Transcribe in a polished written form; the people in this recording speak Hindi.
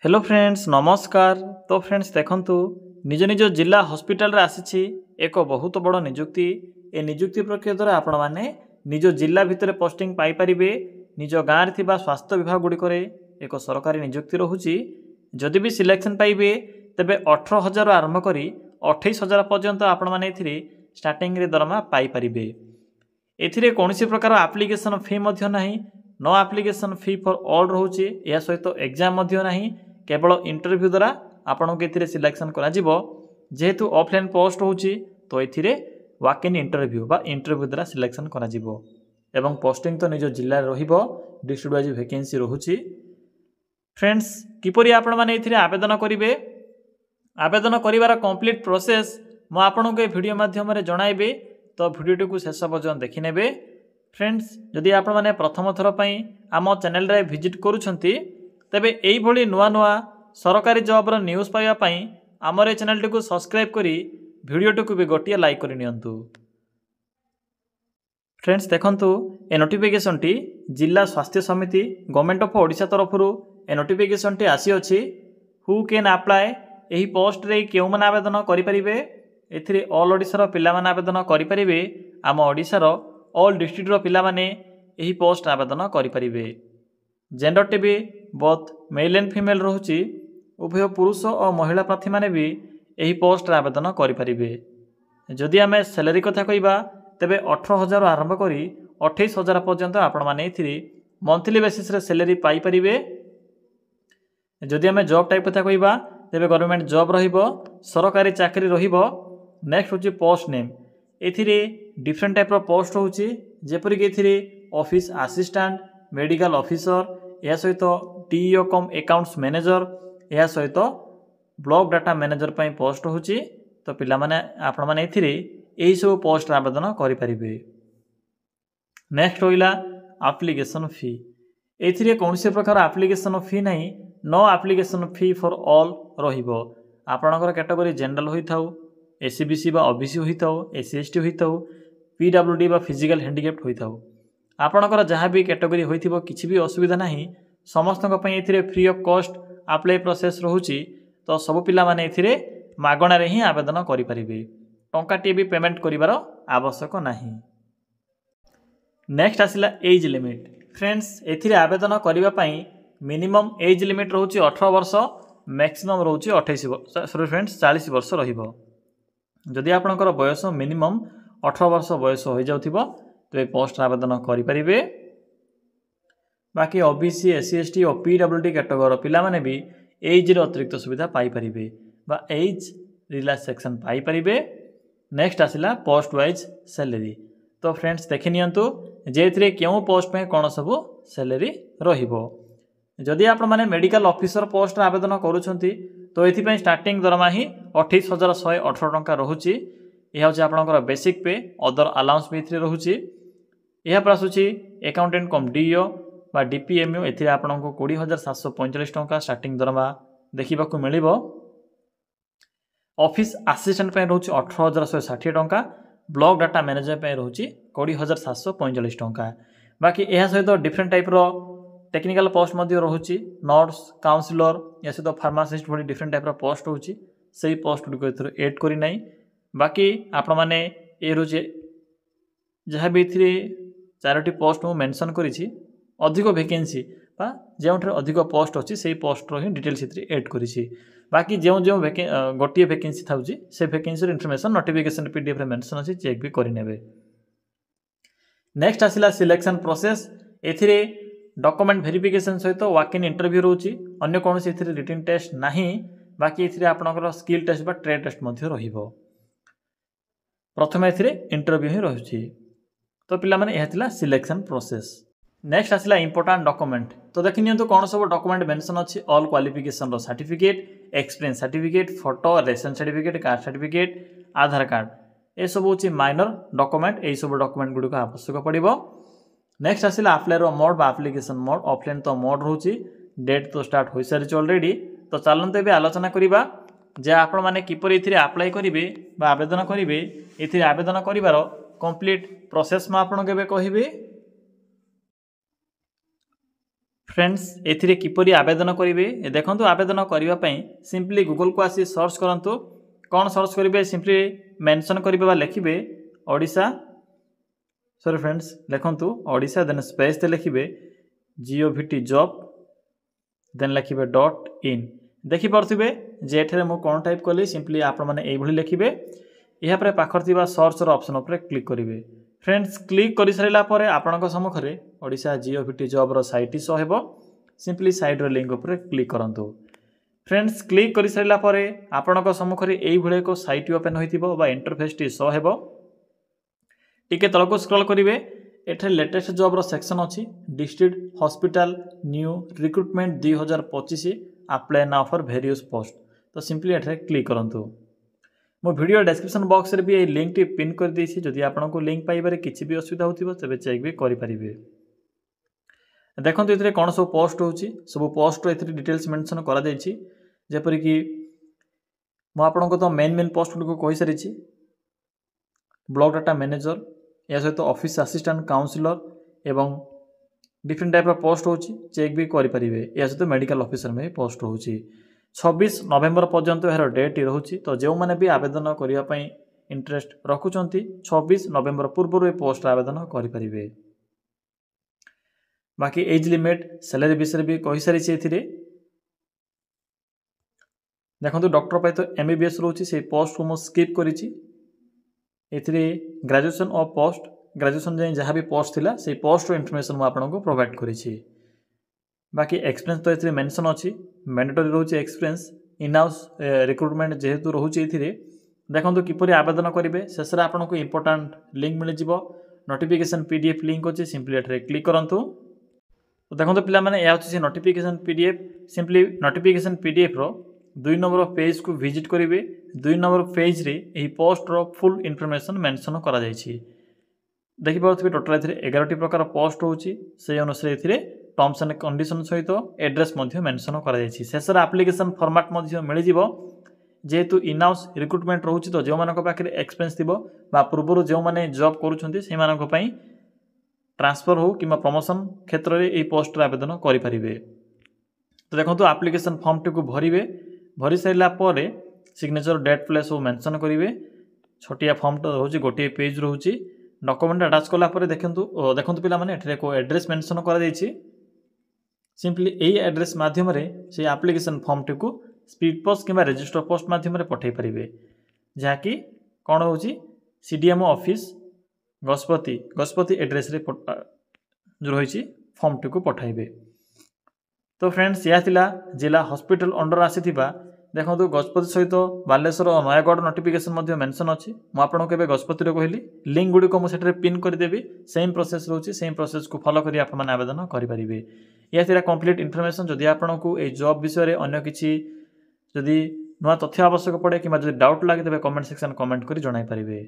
हेलो फ्रेंड्स नमस्कार। तो फ्रेंड्स देखंतु निज निज जिला हॉस्पिटल रे आसीछि एक बहुत बड़ नियुक्ति। ए नियुक्ति प्रक्रिया द्वारा आपण माने निज जिला भितर पोस्टिंग पाई परिबे। निज गाँव रे थिबा स्वास्थ्य विभाग गुडी करे एक सरकारी नियुक्ति रहुछि। जदि भी सिलेक्शन पाइबे तेबे 18,000 आरंभ करी 28,000 पर्यंत आपण माने एथिरे स्टार्टिंग रे दरमा पाई परिबे। एथिरे कोनोसी प्रकार एप्लिकेशन फी मध्य नाही। No application fee for all रहुछि। या सहित एग्जाम मध्य नाही, केवल इंटरव्यू द्वारा आपन को एथिरे सिलेक्शन करा जिवो। जेहेतु ऑफलाइन पोस्ट होछि तो एथिरे वॉक इन इंटरव्यू बा इंटरव्यू द्वारा सिलेक्शन करा जिवो एवं पोस्टिंग तो निज जिल्ला रे रहिबो। डिस्ट्रिक्ट वाइज वैकेंसी रहुछि। फ्रेंड्स किपरि आपण माने एथिरे आवेदन करिवे, आवेदन करिवार कंप्लीट प्रोसेस मो आपन को वीडियो माध्यम रे जणाइबे। तो वीडियो को शेष पर्यंत देखि नेबे। फ्रेंड्स जदि आपण माने प्रथम थर पई आम चैनल रे विजिट करूछंती तेबे एई भली नुआ नुआ सरकारी जॉब रो न्यूज़ पाइबा पई हमर ए चैनल को सब्सक्राइब करी वीडियो को भी गोटिया लाइक करि नियंतु। फ्रेंड्स देखंतु ए नोटिफिकेशन टी जिला स्वास्थ्य समिति गवर्नमेंट ऑफ ओडिशा तरफ ए नोटिफिकेशन टी आसी अछि। हु कैन अप्लाई एही पोस्ट रे केउ मन आवेदन करि परिबे। एथिरे ऑल ओडिशा रो पिला मन आवेदन करि परिबे। आम ओडिशा रो ऑल डिस्ट्रिक्ट रो पिला माने एही पोस्ट आवेदन करि परिबे। जेंडर टी भी बोथ मेल एंड फीमेल रहुछि। उभय पुरुष और महिला प्रार्थी माने भी एही पोस्ट आवेदन करि परिबे। जदि आमे सैलरी कथा कहिबा तेबे 18,000 आरंभ करी 28,000 पर्यंत आपण माने एथिरे मंथली बेसिस रे सैलरी पाई परिबे। जदि आमे जॉब टाइप कथा कहिबा तेबे गवर्नमेंट जॉब रहिबो, सरकारी चाकरी रहिबो। नेक्स्ट होछि पोस्ट नेम। एथिरे डिफरेंट टाइप रो पोस्ट होछि, जेपरि कि एथिरे ऑफिस असिस्टेंट, मेडिकल ऑफिसर, या सहित टीईओ कम अकाउंट्स मैनेजर, या सहित ब्लॉक डाटा मैनेजर पई पोस्ट होछि। तो पिला माने आपण माने एथिरे एही सब पोस्ट आवेदन करि परिबे। नेक्स्ट होइला एप्लीकेशन फी। एथिरे कोनसे प्रकार एप्लीकेशन फी नाही। No application fee for all रहिबो। आपणकर कैटेगरी जनरल होइथाउ, एससीबीसी बा ओबीसी होइथाउ, एससी एसटी होइथाउ, पीडब्ल्यूडी बा फिजिकल हैंडिकैप्ड होइथाउ, आपणकर जहाँ भी कैटेगरी होइथिबो किछि भी असुविधा नाही। समस्तक पई एथिरे free of cost apply process रहुछि। तो सब पिला माने एथिरे मागणा रे ही आवेदन करि परिबे। टंका टी भी पेमेंट करिवार आवश्यक नाही। नेक्स्ट आसिला एज लिमिट। फ्रेंड्स एथिरे आवेदन करिवा पई मिनिमम एज लिमिट रहुछि 18 वर्ष, मैक्सिमम रहुछि 28 वर्ष, सॉरी फ्रेंड्स 40 वर्ष रहिबो। जदि आपणकर बयस मिनिमम 18 वर्ष बयस हो जाउथिबो तो पोस्ट आवेदन करि परिबे। बाकी ओबीसी, एससी एसटी और पीडब्ल्यूडी कैटेगरी पिला माने भी एज रे अतिरिक्त सुविधा पाई परिबे बा एज रिलैक्सेशन पाई परिबे। नेक्स्ट आसिला पोस्ट वाइज सैलरी। तो फ्रेंड्स देखि नियंतु जे एथिरे केउ पोस्ट पे कोन सब सैलरी रहिबो। जदि आपण माने मेडिकल ऑफिसर पोस्ट आवेदन करूछंती तो एथि पई स्टार्टिंग दरमा ही 28,118 टंका रहुछि। यह होछि आपनकर बेसिक पे। अदर अलाउंस भी एथिरे रहुछि। यह पर आसुछि अकाउंटेंट कम डीओ बा डीपीएमओ। एथिरे आपनको 20,745 टंका स्टार्टिंग दरमा देखिबा को मिलिबो। ऑफिस असिस्टेंट पे रहुछि 18,160 टंका। ब्लॉक डाटा मैनेजर पे रहुछि 20,745 टंका। बाकी यह सहित डिफरेंट टाइप रो टेक्निकल पोस्ट मध्य रहुछि। नर्स, काउंसलर, या सहित फार्मासिस्ट भली डिफरेंट टाइप रो पोस्ट होछि। सेही पोस्ट गुडी को एथरे ऐड करि नै। बाकी आपण माने ए रोजे जहाँ भी एथिरे 4टी पोस्ट मु मेंशन करिछि, अधिक वैकेंसी बा जेउठरे अधिक पोस्ट अछि सेही पोस्ट रो ही डिटेल्स एथिरे ऐड करिछि। बाकी जेउ जेउ गोटिए वैकेंसी थाउछि से वैकेंसी रो इन्फॉर्मेशन नोटिफिकेशन पीडीएफ रे मेंशन अछि, चेक भी करि नेबे। नेक्स्ट आसिला सिलेक्शन प्रोसेस। एथिरे डॉक्यूमेंट वेरिफिकेशन सहित वॉक इन इंटरव्यू रहउछि। अन्य कोनोसी एथिरे रिटन टेस्ट नाही। बाकी एथिरे आपनकर स्किल टेस्ट बा ट्रेड टेस्ट मध्य रहिबो। प्रथम एथिरे इंटरव्यू ही रहुछि। तो पिला माने एहा थिला सिलेक्शन प्रोसेस। नेक्स्ट आसिला इंपोर्टेंट डॉक्यूमेंट। तो देखि नियंतु कोन सब डॉक्यूमेंट मेंशन अछि। ऑल क्वालिफिकेशन रो certificate, experience certificate, photo, ration certificate, caste certificate, Aadhaar card, ए सब होछि माइनर डॉक्यूमेंट। ए सब डॉक्यूमेंट गुडी को आवश्यक पड़िबो। नेक्स्ट आसिला अप्लाई रो मोड बा एप्लीकेशन मोड। ऑफलाइन तो मोड रहउछि। डेट तो स्टार्ट होई सारिछ ऑलरेडी। तो चलंते एबे आलोचना करिबा जे आपण माने किपरि एथिरे अप्लाई करिवे बा आवेदन करिवे। एथिरे आवेदन करिवार कंप्लीट प्रोसेस मा आपण केबे कहिबे। फ्रेंड्स एथिरे किपरि आवेदन करेंगे देखो आवेदन करने सिंपली गूगल को आसी सर्च करूँ कौन सर्च करेंगे सिंपली मेंशन करेंगे लिखे ओडिशा सॉरी फ्रेंड्स लिखु ओडिशा देन स्पेस लिखे GOVT जॉब देन लिखे .in देखिपे जे एठे मु कौन टाइप कली सिंपली आप मैंने लिखे यापर पाखर सर्च ऑप्शन उपर क्लिक करेंगे फ्रेंड्स क्लिक कर सारा पर आपण सम्मुखें Odisha GOVT job site show हो सिंपली साइट लिंक उपर क्लिक करूँ फ्रेंड्स क्लिक कर सारा पर आपण सम्मुखें यही एक साइट ओपन हो इंटरफेस टी शो हो टिके तलक स्क्रॉल करेंगे एठे लेटेस्ट जॉब सेक्शन अच्छी district hospital new recruitment 2025 apply now for various post तो सिंपली एठे क्लिक करूँ मो वीडियो डिस्क्रिप्शन बॉक्स रे भी ये लिंक टी पिन कर देछि जदि आपनको लिंक पाइबारे किछि भी असुविधा होतिबो तबे चेक भी करि परिबे देखंतु एथिरे कोन सब पोस्ट होछि सब पोस्ट रो एथिरे डिटेल्स मेंशन करा दैछि जेपरि कि मो आपनको तो मेन पोस्ट को कहि सारिछि ब्लॉक डाटा मैनेजर या सहित ऑफिस असिस्टेंट काउंसिलर एवं डिफरेंट टाइप पोस्ट होछि चेक भी करि परिबे या सहित मेडिकल ऑफिसर में पोस्ट होछि 26 नवेम्बर पर्यंत यार डेट रोचे तो जो मैंने भी आवेदन करने इंटरेस्ट रखुंट 26 नवेम्बर पूर्व ये पोस्ट आवेदन करें बाकी एज लिमिट सैलरी विषय भी कही सारी देखो डॉक्टर तो MBBS रोचे से पोस्ट को मुझे स्किप करी ग्रेजुएशन ऑफ पोस्ट ग्रेजुएशन जाए जहाँ भी पोस्ट थिला से पोस्ट इनफॉरमेशन मुझे आपको प्रोवाइड करी बाकी एक्सपीरियंस तो ये मेंशन अच्छी मैंडेटरी रोचे एक्सपीरियंस इन हाउस रिक्रुटमेंट जेहेतु रोचे देखो किपरि आवेदन करेंगे शेष में आपको इंपोर्टाट लिंक मिल जाव नोटिफिकेशन PDF लिंक अच्छे सिंपली एठे क्लिक करूँ तो देखो पिला माने या से notification PDF simply notification PDF रो 2 नंबर पेज को विजिट करेंगे 2 नंबर पेज रे यही पोस्ट रो फुल इनफॉरमेशन मेंशन करा जायछि देखिपे टोटाल 11टी प्रकार पोस्ट होची से अनुसार टर्म्स एंड कंडीशन सहित एड्रेस मेंशन करा जायछि शेष एप्लिकेशन फॉर्मेट मिल जिवो जेहेतु इन हाउस रिक्रुटमेंट रोचे तो जो मानक पाखे एक्सपीरियंस थिबो बा पूर्व जो माने जॉब करूछन्ती से मानक पई ट्रांसफर हो कि प्रमोशन क्षेत्र में यही पोस्ट आवेदन करें तो देखो एप्लिकेशन फॉर्म टी को भरी सारा पर सिग्नेचर डेट प्लेस सब मेंशन करेंगे छोटिया फॉर्म तो रोचे गोटे पेज रोचे डॉक्यूमेंट अटैच कलापर देखो पिला माने को एड्रेस मेंशन करा सिंपली यही एड्रेस माध्यम से एप्लिकेशन फॉर्म टी को स्पीड पोस्ट कि रजिस्टर पोस्ट माध्यम पठे पारे जहाँकि कौन हो CDMO ऑफिस गजपति एड्रेस रे जो रही फॉर्म टी को पठाइबे तो फ्रेंड्स यह जिला हॉस्पिटल अंडर आसी देखो गजपति सहित बालेश्वर और नयागढ़ नोटिफिकेशन मेंशन अच्छी मुझे गजपति कहली लिंक गुड़ी को मुझे पिन करदेवी सेम प्रोसेस रोचे सेम प्रोसेस को फॉलो करी आप आवेदन करेंगे यह कंप्लीट इनफॉरमेशन जदि आपको ये जॉब विषय अन्य किसी जदि नुआ तथ्य आवश्यक पड़े कि डाउट लगे तेज कमेंट सेक्शन कमेंट कर जणाई पारे।